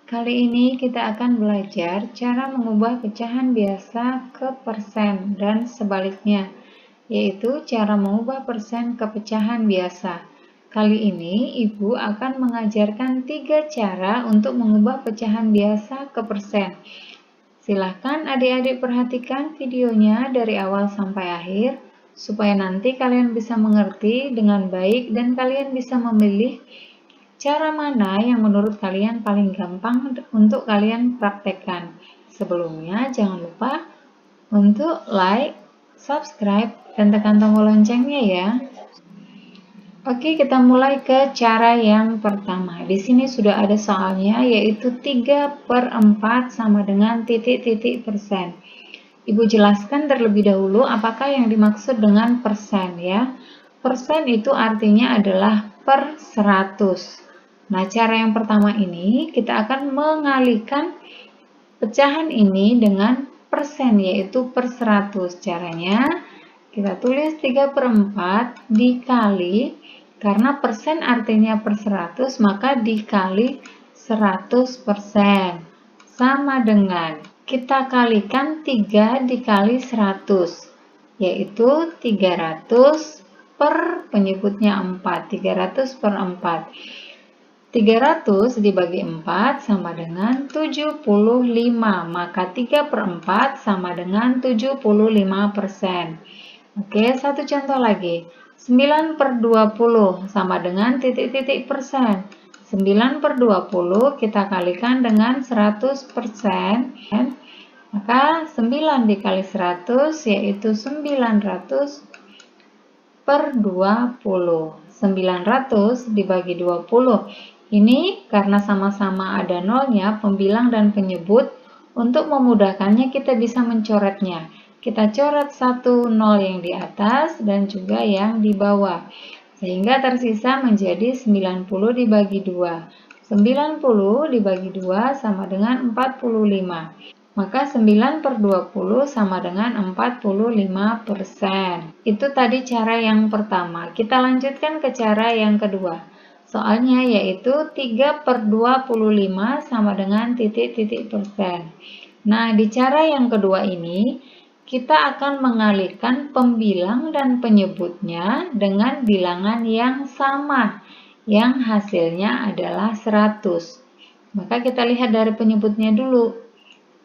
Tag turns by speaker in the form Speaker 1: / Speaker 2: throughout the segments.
Speaker 1: Kali ini kita akan belajar cara mengubah pecahan biasa ke persen dan sebaliknya, yaitu cara mengubah persen ke pecahan biasa. Kali ini Ibu akan mengajarkan 3 cara untuk mengubah pecahan biasa ke persen. Silahkan adik-adik perhatikan videonya dari awal sampai akhir, supaya nanti kalian bisa mengerti dengan baik dan kalian bisa memilih cara mana yang menurut kalian paling gampang untuk kalian praktekkan. Sebelumnya jangan lupa untuk like, subscribe, dan tekan tombol loncengnya ya. Oke, kita mulai ke cara yang pertama. Di sini sudah ada soalnya, yaitu 3/4 sama dengan titik-titik persen. Ibu jelaskan terlebih dahulu apakah yang dimaksud dengan persen ya. Persen itu artinya adalah per 100. Nah, cara yang pertama ini kita akan mengalihkan pecahan ini dengan persen, yaitu per 100. Caranya kita tulis 3/4 dikali, karena persen artinya per 100, maka dikali 100%. Sama dengan kita kalikan 3 dikali 100, yaitu 300 per penyebutnya 4. 300 per 4. 300 dibagi 4 sama dengan 75, maka 3/4 sama dengan 75%. Oke, satu contoh lagi. 9/20 sama dengan titik-titik persen. 9/20 kita kalikan dengan 100%, maka 9 dikali 100 yaitu 900 per 20. 900 dibagi 20. Ini karena sama-sama ada nolnya, pembilang dan penyebut, untuk memudahkannya kita bisa mencoretnya. Kita coret satu nol yang di atas dan juga yang di bawah, sehingga tersisa menjadi 90 dibagi 2. 90 dibagi 2 sama dengan 45. Maka 9/20 sama dengan 45%. Itu tadi cara yang pertama. Kita lanjutkan ke cara yang kedua. Soalnya yaitu 3/25 sama dengan titik-titik persen. Nah, di cara yang kedua ini, kita akan mengalihkan pembilang dan penyebutnya dengan bilangan yang sama, yang hasilnya adalah 100. Maka kita lihat dari penyebutnya dulu.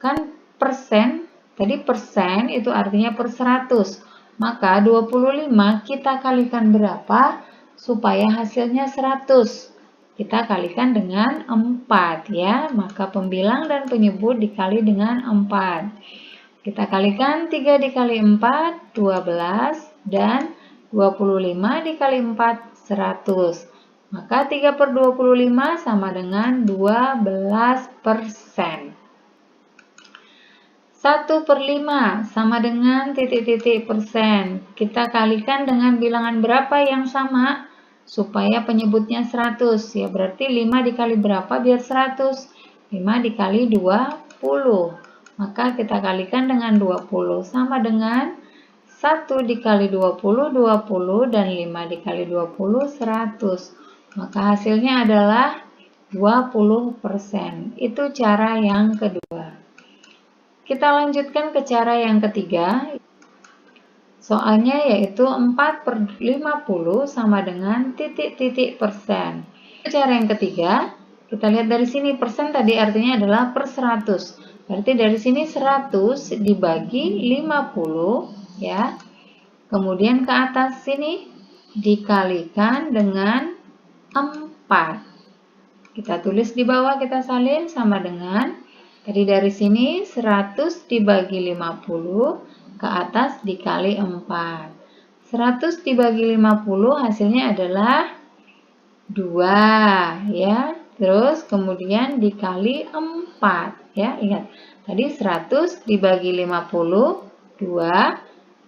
Speaker 1: Kan persen, tadi persen itu artinya per 100. Maka 25 kita kalikan berapa supaya hasilnya 100? Kita kalikan dengan 4 ya. Maka pembilang dan penyebut dikali dengan 4. Kita kalikan 3 dikali 4, 12, dan 25 dikali 4, 100. Maka 3/25 sama dengan 12%. 1/5 sama dengan titik-titik persen. Kita kalikan dengan bilangan berapa yang sama supaya penyebutnya 100. Ya, berarti 5 dikali berapa biar 100? 5 dikali 20. Maka kita kalikan dengan 20 sama dengan 1 dikali 20, 20, dan 5 dikali 20, 100. Maka hasilnya adalah 20%. Itu cara yang kedua. Kita lanjutkan ke cara yang ketiga. Soalnya yaitu 4/50 sama dengan titik-titik persen. Cara yang ketiga, kita lihat dari sini, persen tadi artinya adalah per 100. Berarti dari sini 100 dibagi 50 ya. Kemudian ke atas sini dikalikan dengan 4. Kita tulis di bawah, kita salin sama dengan tadi dari sini 100 dibagi 50, ke atas dikali 4. 100 dibagi 50 hasilnya adalah 2 ya. Terus kemudian dikali 4 ya. Ingat, tadi 100 dibagi 50, 2,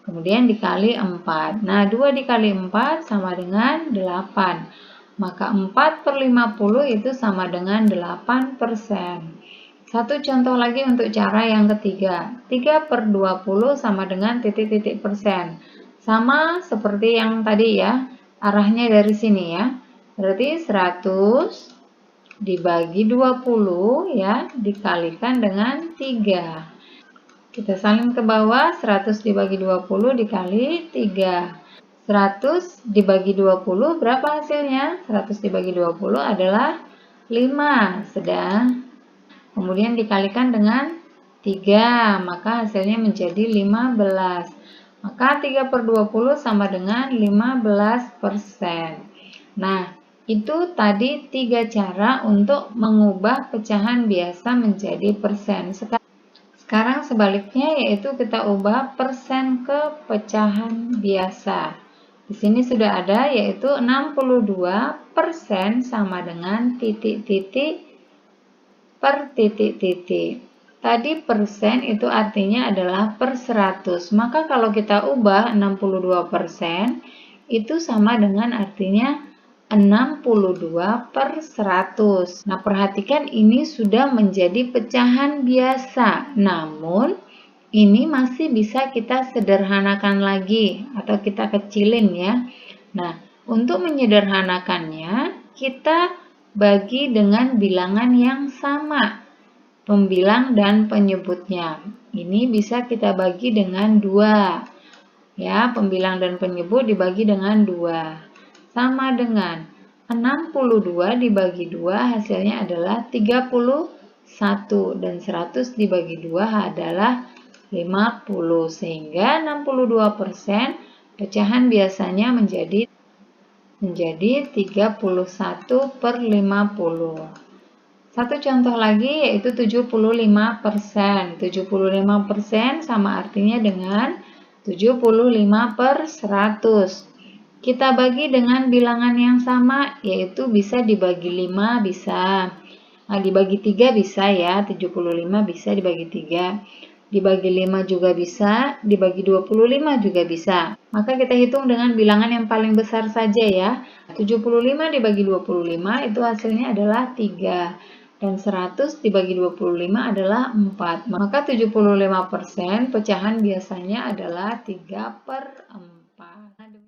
Speaker 1: kemudian dikali 4. Nah, 2 dikali 4 sama dengan 8. Maka 4/50 itu sama dengan 8%. Satu contoh lagi untuk cara yang ketiga. 3/20 sama dengan titik-titik persen. Sama seperti yang tadi ya, arahnya dari sini ya. Berarti 100 dibagi 20 ya, dikalikan dengan 3. Kita salin ke bawah, 100 dibagi 20 dikali 3. 100 dibagi 20 berapa hasilnya? 100 dibagi 20 adalah 5. Sedang kemudian dikalikan dengan 3, maka hasilnya menjadi 15. Maka 3/20 sama dengan 15%. Nah, itu tadi 3 cara untuk mengubah pecahan biasa menjadi persen. Sekarang sebaliknya, yaitu kita ubah persen ke pecahan biasa. Di sini sudah ada, yaitu 62% sama dengan titik-titik per titik-titik. Tadi persen itu artinya adalah per 100. Maka kalau kita ubah 62% itu sama dengan artinya 62/100. Nah, perhatikan ini sudah menjadi pecahan biasa. Namun, ini masih bisa kita sederhanakan lagi atau kita kecilin ya. Nah, untuk menyederhanakannya, kita bagi dengan bilangan yang sama, pembilang dan penyebutnya. Ini bisa kita bagi dengan 2. Ya, pembilang dan penyebut dibagi dengan 2. Sama dengan 62 dibagi 2 hasilnya adalah 31 dan 100 dibagi 2 adalah 50, sehingga 62% pecahan biasanya menjadi 31/50. Satu contoh lagi yaitu 75%. 75% sama artinya dengan 75/100. Kita bagi dengan bilangan yang sama, yaitu bisa dibagi 5 bisa. Nah, dibagi 3 bisa ya, 75 bisa dibagi 3. Dibagi 5 juga bisa, dibagi 25 juga bisa. Maka kita hitung dengan bilangan yang paling besar saja ya. 75 dibagi 25 itu hasilnya adalah 3. Dan 100 dibagi 25 adalah 4. Maka 75% pecahan biasanya adalah 3/4.